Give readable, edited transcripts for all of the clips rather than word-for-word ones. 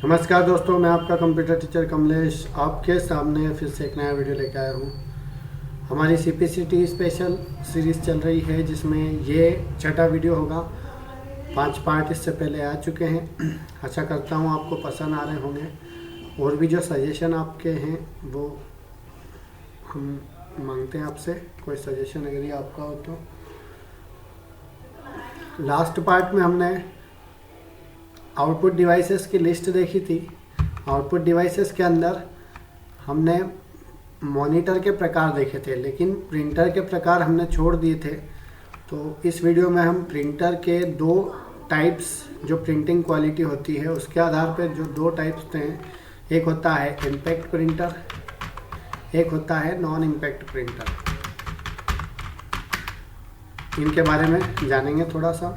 नमस्कार दोस्तों, मैं आपका कंप्यूटर टीचर कमलेश आपके सामने फिर से एक नया वीडियो लेकर आया हूँ। हमारी CPCT स्पेशल सीरीज़ चल रही है जिसमें ये छठा वीडियो होगा। 5 पार्ट इससे पहले आ चुके हैं। आशा करता हूँ आपको पसंद आ रहे होंगे। और भी जो सजेशन आपके हैं वो हम मांगते हैं आपसे, कोई सजेशन अगर ये आपका हो तो। लास्ट पार्ट में हमने आउटपुट डिवाइसेस की लिस्ट देखी थी। आउटपुट डिवाइसेस के अंदर हमने मॉनिटर के प्रकार देखे थे, लेकिन प्रिंटर के प्रकार हमने छोड़ दिए थे। तो इस वीडियो में हम प्रिंटर के 2 टाइप्स जो प्रिंटिंग क्वालिटी होती है उसके आधार पर जो 2 टाइप्स हैं, एक होता है इम्पैक्ट प्रिंटर, एक होता है नॉन इम्पैक्ट प्रिंटर। इनके बारे में जानेंगे थोड़ा सा।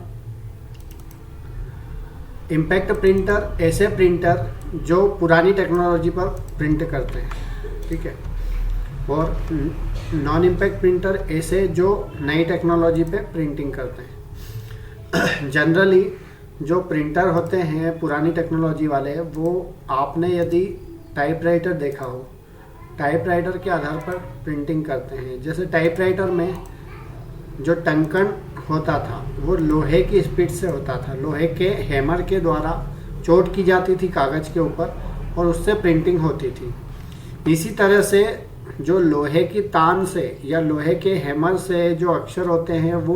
इम्पैक्ट प्रिंटर ऐसे प्रिंटर जो पुरानी टेक्नोलॉजी पर प्रिंट करते हैं, ठीक है। और नॉन इम्पैक्ट प्रिंटर ऐसे जो नई टेक्नोलॉजी पे प्रिंटिंग करते हैं। जनरली जो प्रिंटर होते हैं पुरानी टेक्नोलॉजी वाले, वो आपने यदि टाइपराइटर देखा हो, टाइपराइटर के आधार पर प्रिंटिंग करते हैं। जैसे टाइपराइटर में जो टंकन होता था वो लोहे की स्पीड से होता था, लोहे के हैमर के द्वारा चोट की जाती थी कागज़ के ऊपर और उससे प्रिंटिंग होती थी। इसी तरह से जो लोहे की तान से या लोहे के हैमर से जो अक्षर होते हैं वो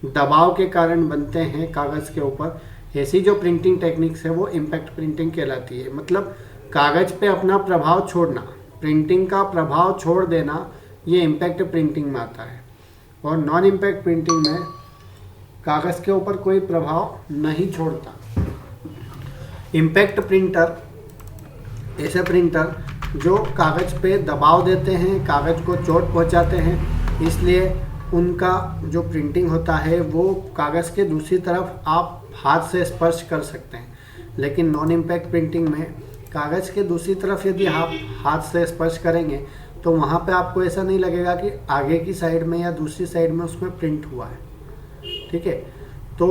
दबाव के कारण बनते हैं कागज़ के ऊपर। ऐसी जो प्रिंटिंग टेक्निक्स है वो इम्पैक्ट प्रिंटिंग कहलाती है। मतलब कागज़ पे अपना प्रभाव छोड़ना, प्रिंटिंग का प्रभाव छोड़ देना, ये इम्पैक्ट प्रिंटिंग में आता है। और नॉन इम्पैक्ट प्रिंटिंग में कागज़ के ऊपर कोई प्रभाव नहीं छोड़ता। इम्पैक्ट प्रिंटर ऐसे प्रिंटर जो कागज़ पे दबाव देते हैं, कागज़ को चोट पहुंचाते हैं, इसलिए उनका जो प्रिंटिंग होता है वो कागज़ के दूसरी तरफ आप हाथ से स्पर्श कर सकते हैं। लेकिन नॉन इम्पैक्ट प्रिंटिंग में कागज़ के दूसरी तरफ यदि आप हाथ से स्पर्श करेंगे तो वहाँ पे आपको ऐसा नहीं लगेगा कि आगे की साइड में या दूसरी साइड में उसमें प्रिंट हुआ है, ठीक है। तो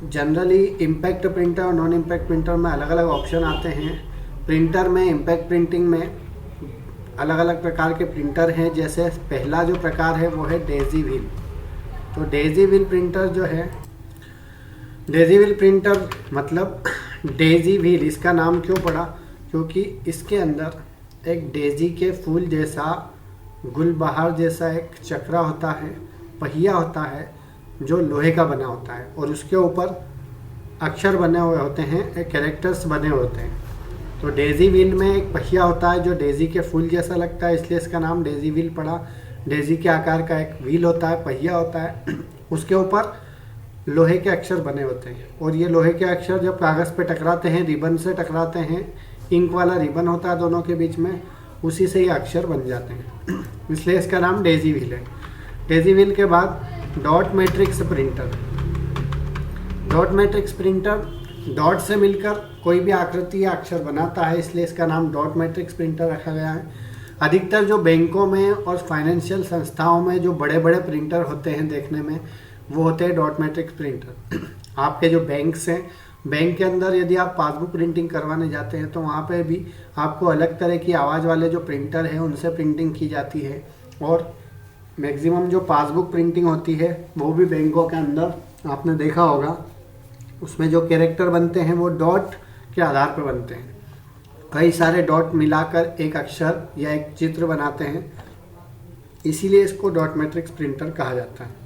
जनरली इम्पैक्ट प्रिंटर और नॉन इम्पैक्ट प्रिंटर में अलग अलग ऑप्शन आते हैं। प्रिंटर में इम्पैक्ट प्रिंटिंग में अलग अलग प्रकार के प्रिंटर हैं। जैसे पहला जो प्रकार है वो है डेजी व्हील। तो डेजी व्हील प्रिंटर जो है, डेजी व्हील प्रिंटर मतलब डेजी व्हील इसका नाम क्यों पड़ा, क्योंकि इसके अंदर एक डेजी के फूल जैसा, गुलबहार जैसा एक चक्रा होता है, पहिया होता है जो लोहे का बना होता है और उसके ऊपर अक्षर बने हुए होते हैं, कैरेक्टर्स बने होते हैं। तो डेजी व्हील में एक पहिया होता है जो डेजी के फूल जैसा लगता है, इसलिए इसका नाम डेजी व्हील पड़ा। डेजी के आकार का एक व्हील होता है, पहिया होता है, उसके ऊपर लोहे के अक्षर बने होते हैं। और ये लोहे के अक्षर जब कागज़ पे टकराते हैं, रिबन से टकराते हैं, इंक वाला रिबन होता है दोनों के बीच में, उसी से ये अक्षर बन जाते हैं, इसलिए इसका नाम डेजी व्हील है। डेजी व्हील के बाद dot matrix printer. Dot matrix printer dot से मिलकर कोई भी आकृति या अक्षर बनाता है, इसलिए इसका नाम डॉट मैट्रिक्स प्रिंटर रखा गया है। अधिकतर जो बैंकों में और फाइनेंशियल संस्थाओं में जो बड़े बड़े प्रिंटर होते हैं देखने में, वो होते हैं डॉट मैट्रिक्स प्रिंटर। आपके जो बैंक्स हैं, बैंक के अंदर यदि आप पासबुक प्रिंटिंग करवाने जाते हैं तो वहाँ पे भी आपको अलग तरह की आवाज़ वाले जो प्रिंटर हैं उनसे प्रिंटिंग की जाती है। और मैक्सिमम जो पासबुक प्रिंटिंग होती है वो भी बैंकों के अंदर आपने देखा होगा, उसमें जो कैरेक्टर बनते हैं वो डॉट के आधार पर बनते हैं। कई सारे डॉट मिलाकर एक अक्षर या एक चित्र बनाते हैं, इसीलिए इसको डॉट मैट्रिक्स प्रिंटर कहा जाता है।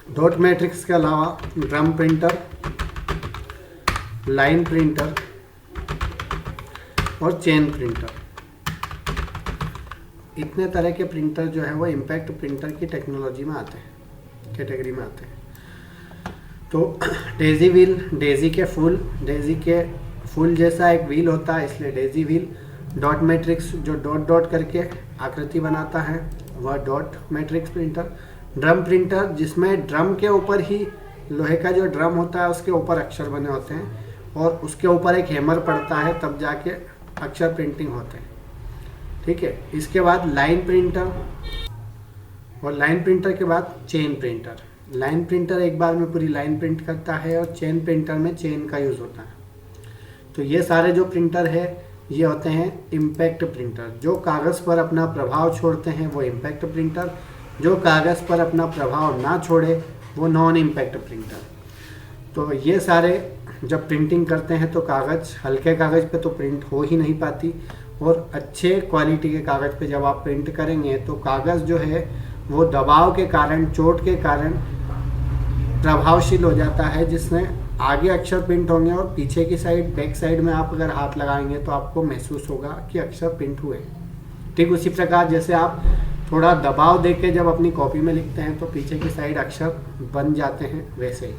डॉट मैट्रिक्स के अलावा ड्रम प्रिंटर, लाइन प्रिंटर और चेन प्रिंटर, इतने तरह के प्रिंटर जो है वो इम्पैक्ट प्रिंटर की टेक्नोलॉजी में आते हैं, कैटेगरी में आते हैं। तो डेजी व्हील, डेजी के फूल जैसा एक व्हील होता है, इसलिए डेजी व्हील। डॉट मैट्रिक्स जो डॉट डॉट करके आकृति बनाता है वह dot matrix printer. Drum printer जिसमें ड्रम के ऊपर ही, लोहे का जो ड्रम होता है उसके ऊपर अक्षर बने होते हैं और उसके ऊपर एक हैमर पड़ता है, तब जाके अक्षर प्रिंटिंग होते हैं, ठीक है। इसके बाद लाइन प्रिंटर, और लाइन प्रिंटर के बाद चेन प्रिंटर। लाइन प्रिंटर एक बार में पूरी लाइन प्रिंट करता है और चेन प्रिंटर में चेन का यूज़ होता है। तो ये सारे जो प्रिंटर है ये होते हैं इम्पैक्ट प्रिंटर। जो कागज़ पर अपना प्रभाव छोड़ते हैं वो इम्पैक्ट प्रिंटर, जो कागज़ पर अपना प्रभाव ना छोड़े वो नॉन इम्पैक्ट प्रिंटर। तो ये सारे जब प्रिंटिंग करते हैं तो कागज़, हल्के कागज़ पे तो प्रिंट हो ही नहीं पाती, और अच्छे क्वालिटी के कागज़ पे जब आप प्रिंट करेंगे तो कागज़ जो है वो दबाव के कारण, चोट के कारण प्रभावशील हो जाता है, जिसमें आगे अक्षर प्रिंट होंगे और पीछे की साइड, बैक साइड में आप अगर हाथ लगाएंगे तो आपको महसूस होगा कि अक्षर प्रिंट हुए। ठीक उसी प्रकार जैसे आप थोड़ा दबाव देके जब अपनी कॉपी में लिखते हैं तो पीछे की साइड अक्षर बन जाते हैं, वैसे ही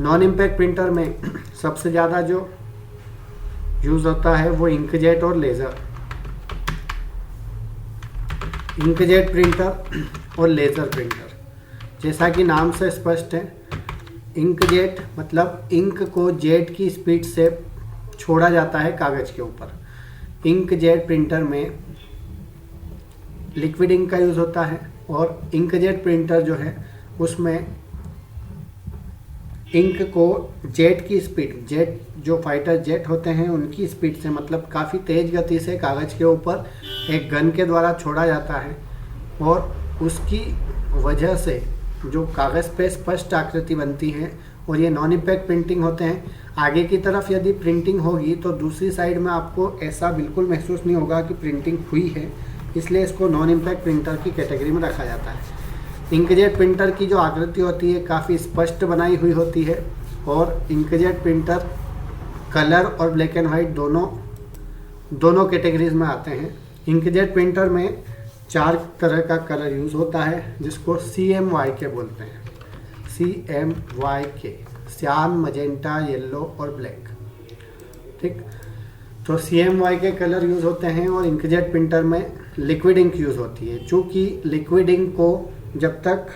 नॉन इम्पैक्ट प्रिंटर में सबसे ज़्यादा जो यूज़ होता है वो इंकजेट और लेज़र। इंकजेट प्रिंटर और लेज़र प्रिंटर, जैसा कि नाम से स्पष्ट है, इंकजेट मतलब इंक को जेट की स्पीड से छोड़ा जाता है कागज़ के ऊपर। इंकजेट प्रिंटर में लिक्विड इंक का यूज़ होता है, और इंकजेट प्रिंटर जो है उसमें इंक को जेट की स्पीड, जेट जो फाइटर जेट होते हैं उनकी स्पीड से, मतलब काफ़ी तेज़ गति से कागज़ के ऊपर एक गन के द्वारा छोड़ा जाता है, और उसकी वजह से जो कागज़ पे स्पष्ट आकृति बनती है। और ये नॉन इम्पैक्ट प्रिंटिंग होते हैं। आगे की तरफ यदि प्रिंटिंग होगी तो दूसरी साइड में आपको ऐसा बिल्कुल महसूस नहीं होगा कि प्रिंटिंग हुई है, इसलिए इसको नॉन इम्पैक्ट प्रिंटर की कैटेगरी में रखा जाता है। इंकजेट प्रिंटर की जो आकृति होती है काफ़ी स्पष्ट बनाई हुई होती है, और इंकजेट प्रिंटर कलर और ब्लैक एंड वाइट दोनों कैटेगरीज में आते हैं। इंकजेट प्रिंटर में 4 तरह का कलर यूज़ होता है, जिसको CMYK बोलते हैं। CMYK, सियान, मजेंटा, येलो और ब्लैक। ठीक, तो CMYK कलर यूज़ होते हैं, और इंकजेट प्रिंटर में लिक्विड इंक यूज़ होती है। चूँकि लिक्विड इंक को जब तक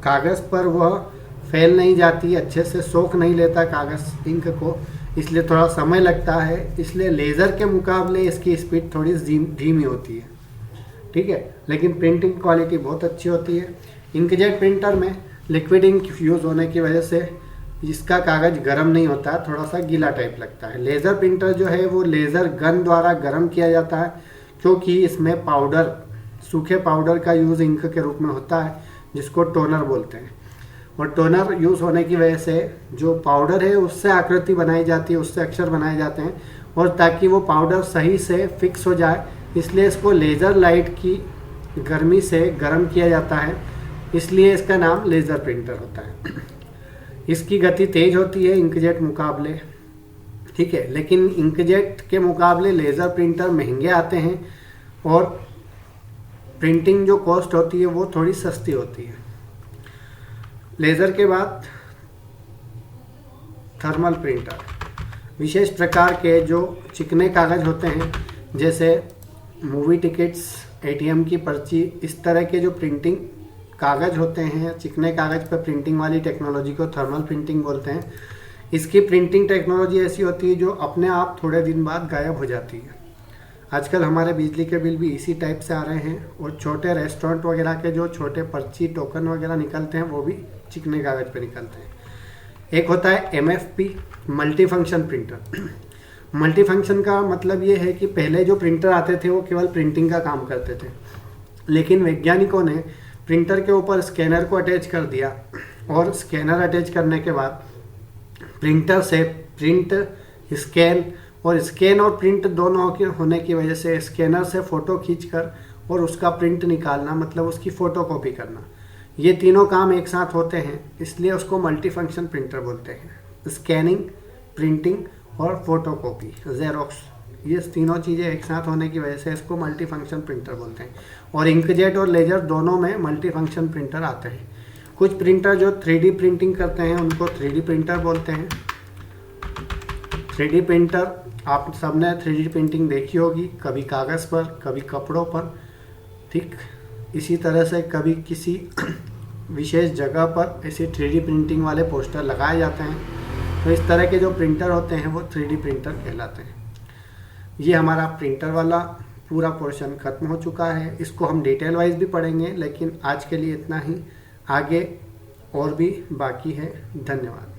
कागज़ पर वह फैल नहीं जाती, अच्छे से सोख नहीं लेता कागज़ इंक को, इसलिए थोड़ा समय लगता है, इसलिए लेज़र के मुकाबले इसकी स्पीड थोड़ी धीमी होती है। ठीक है, लेकिन प्रिंटिंग क्वालिटी बहुत अच्छी होती है। इंकजेट प्रिंटर में लिक्विड इंक यूज़ होने की वजह से इसका कागज़ गर्म नहीं होता, थोड़ा सा गीला टाइप लगता है। लेज़र प्रिंटर जो है वो लेज़र गन द्वारा गर्म किया जाता है, क्योंकि इसमें पाउडर, सूखे पाउडर का यूज़ इंक के रूप में होता है, जिसको टोनर बोलते हैं। और टोनर यूज़ होने की वजह से जो पाउडर है उससे आकृति बनाई जाती है, उससे अक्षर बनाए जाते हैं, और ताकि वो पाउडर सही से फिक्स हो जाए इसलिए इसको लेज़र लाइट की गर्मी से गर्म किया जाता है, इसलिए इसका नाम लेज़र प्रिंटर होता है। इसकी गति तेज़ होती है इंकजेट मुकाबले। ठीक है, लेकिन इंकजेट के मुकाबले लेज़र प्रिंटर महंगे आते हैं, और प्रिंटिंग जो कॉस्ट होती है वो थोड़ी सस्ती होती है। लेज़र के बाद थर्मल प्रिंटर, विशेष प्रकार के जो चिकने कागज़ होते हैं, जैसे मूवी टिकट्स, ATM की पर्ची, इस तरह के जो प्रिंटिंग कागज़ होते हैं, चिकने कागज़ पर प्रिंटिंग वाली टेक्नोलॉजी को थर्मल प्रिंटिंग बोलते हैं। इसकी प्रिंटिंग टेक्नोलॉजी ऐसी होती है जो अपने आप थोड़े दिन बाद गायब हो जाती है। आजकल हमारे बिजली के बिल भी इसी टाइप से आ रहे हैं, और छोटे रेस्टोरेंट वगैरह के जो छोटे पर्ची टोकन वगैरह निकलते हैं वो भी चिकने कागज़ पे निकलते हैं। एक होता है MFP, multi function printer. Multi function का मतलब ये है कि पहले जो प्रिंटर आते थे वो केवल प्रिंटिंग का काम करते थे, लेकिन वैज्ञानिकों ने प्रिंटर के ऊपर स्कैनर को अटैच कर दिया, और स्कैनर अटैच करने के बाद प्रिंटर से प्रिंट, स्कैन और प्रिंट दोनों के होने की वजह से स्कैनर से फ़ोटो खींचकर और उसका प्रिंट निकालना, मतलब उसकी फ़ोटो कॉपी करना, ये तीनों काम एक साथ होते हैं, इसलिए उसको मल्टी फंक्शन प्रिंटर बोलते हैं। स्कैनिंग, प्रिंटिंग और फोटो कॉपी, जेरोक्स, ये तीनों चीज़ें एक साथ होने की वजह से इसको मल्टी फंक्शन प्रिंटर बोलते हैं। और इंकजेट और लेजर दोनों में मल्टी फंक्शन प्रिंटर आते हैं। कुछ प्रिंटर जो 3D प्रिंटिंग करते हैं उनको 3D प्रिंटर बोलते हैं। 3D प्रिंटर, आप सबने 3D प्रिंटिंग देखी होगी, कभी कागज़ पर, कभी कपड़ों पर, ठीक इसी तरह से कभी किसी विशेष जगह पर ऐसे 3D प्रिंटिंग वाले पोस्टर लगाए जाते हैं। तो इस तरह के जो प्रिंटर होते हैं वो 3D प्रिंटर कहलाते हैं। ये हमारा प्रिंटर वाला पूरा पोर्शन खत्म हो चुका है। इसको हम डिटेल वाइज भी पढ़ेंगे, लेकिन आज के लिए इतना ही। आगे और भी बाकी है। धन्यवाद।